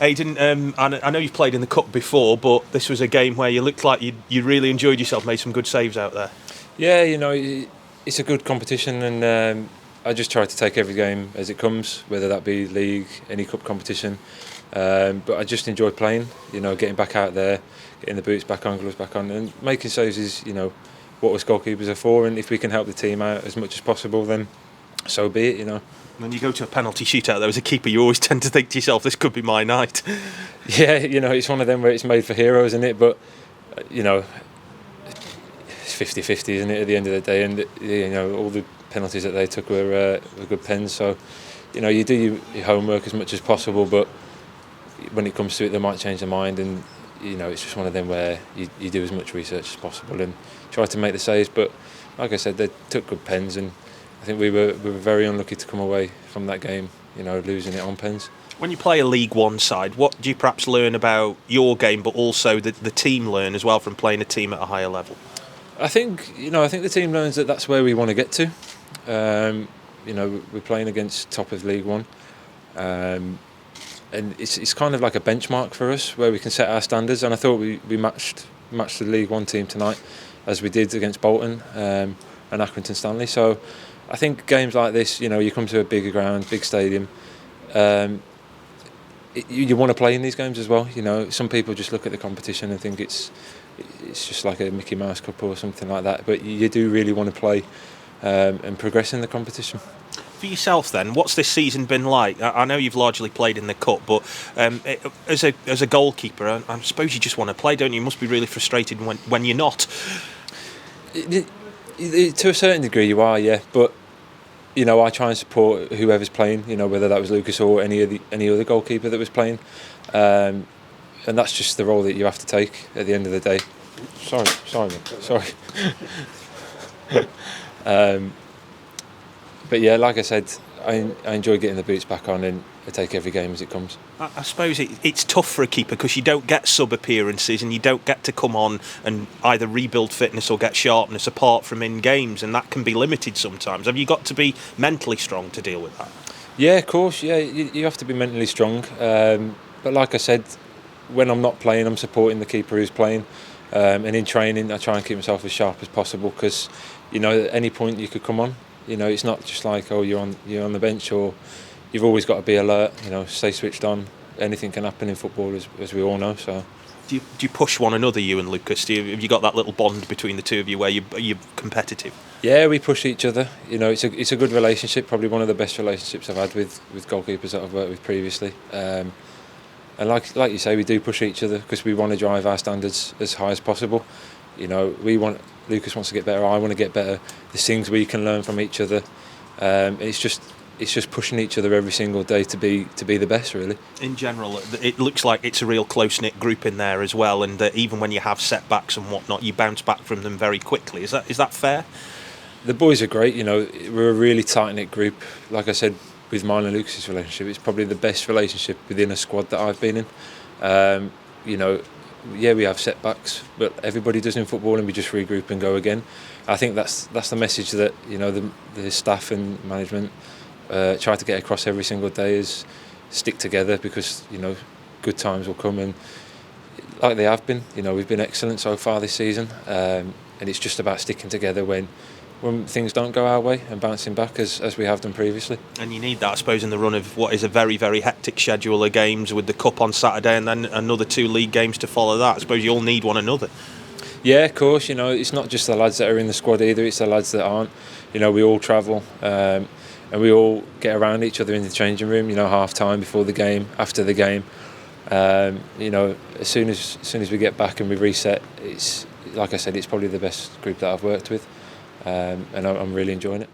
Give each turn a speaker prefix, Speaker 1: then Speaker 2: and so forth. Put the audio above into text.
Speaker 1: Aidan, I know you've played in the Cup before, but this was a game where you looked like you really enjoyed yourself, made some good saves out there.
Speaker 2: Yeah, it's a good competition, and I just try to take every game as it comes, whether that be league, any cup competition. But I just enjoy playing, getting back out there, getting the boots back on, gloves back on, and making saves is, what us goalkeepers are for. And if we can help the team out as much as possible, then so be it.
Speaker 1: When you go to a penalty shootout, though, as a keeper, you always tend to think to yourself, this could be my night.
Speaker 2: Yeah, it's one of them where it's made for heroes, isn't it? But, it's 50-50, isn't it, at the end of the day? And, all the penalties that they took were good pens. So, you do your homework as much as possible, but when it comes to it, they might change their mind. And, it's just one of them where you do as much research as possible and try to make the saves. But, like I said, they took good pens, and I think we were very unlucky to come away from that game, losing it on pens.
Speaker 1: When you play a League One side, what do you perhaps learn about your game, but also the team learn as well from playing a team at a higher level?
Speaker 2: I think the team learns that that's where we want to get to. We're playing against top of League One, and it's kind of like a benchmark for us where we can set our standards. And I thought we matched the League One team tonight, as we did against Bolton and Accrington Stanley. So I think games like this, you come to a bigger ground, big stadium. You want to play in these games as well. Some people just look at the competition and think it's just like a Mickey Mouse Cup or something like that. But you do really want to play and progress in the competition.
Speaker 1: For yourself, then, what's this season been like? I know you've largely played in the Cup, but as a goalkeeper, I suppose you just want to play, don't you? You must be really frustrated when you're not.
Speaker 2: To a certain degree, you are, yeah. But I try and support whoever's playing. Whether that was Lucas or any other goalkeeper that was playing, and that's just the role that you have to take at the end of the day. Sorry. But yeah, like I said, I enjoy getting the boots back on, and I take every game as it comes.
Speaker 1: I suppose it's tough for a keeper because you don't get sub appearances and you don't get to come on and either rebuild fitness or get sharpness apart from in games, and that can be limited sometimes. Have you got to be mentally strong to deal with that?
Speaker 2: Yeah, of course. Yeah, you have to be mentally strong. But like I said, when I'm not playing, I'm supporting the keeper who's playing. And in training, I try and keep myself as sharp as possible because, at any point you could come on. It's not just like, oh, you're on the bench, or you've always got to be alert. Stay switched on. Anything can happen in football, as we all know. So,
Speaker 1: do you push one another, you and Lucas? Have you got that little bond between the two of you where you're competitive?
Speaker 2: Yeah, we push each other. It's a good relationship. Probably one of the best relationships I've had with goalkeepers that I've worked with previously. And like you say, we do push each other because we want to drive our standards as high as possible. Lucas wants to get better. I want to get better. There's things we can learn from each other. It's just pushing each other every single day to be the best, really.
Speaker 1: In general, it looks like it's a real close-knit group in there as well, and even when you have setbacks and whatnot, you bounce back from them very quickly. Is that fair? The
Speaker 2: boys are great. We're a really tight-knit group. Like I said, with mine and Lucas's relationship, it's probably the best relationship within a squad that I've been in. Yeah, we have setbacks, but everybody does in football, and we just regroup and go again. I think that's the message that the staff and management try to get across every single day, is stick together, because good times will come, and like they have been. We've been excellent so far this season, and it's just about sticking together when things don't go our way and bouncing back as we have done previously.
Speaker 1: And you need that, I suppose, in the run of what is a very, very hectic schedule of games, with the Cup on Saturday and then another 2 league games to follow that. I suppose you all need one another.
Speaker 2: Yeah, of course. It's not just the lads that are in the squad either, it's the lads that aren't. We all travel, and we all get around each other in the changing room, half time, before the game, after the game. As soon as we get back and we reset, it's, like I said, it's probably the best group that I've worked with. And I'm really enjoying it.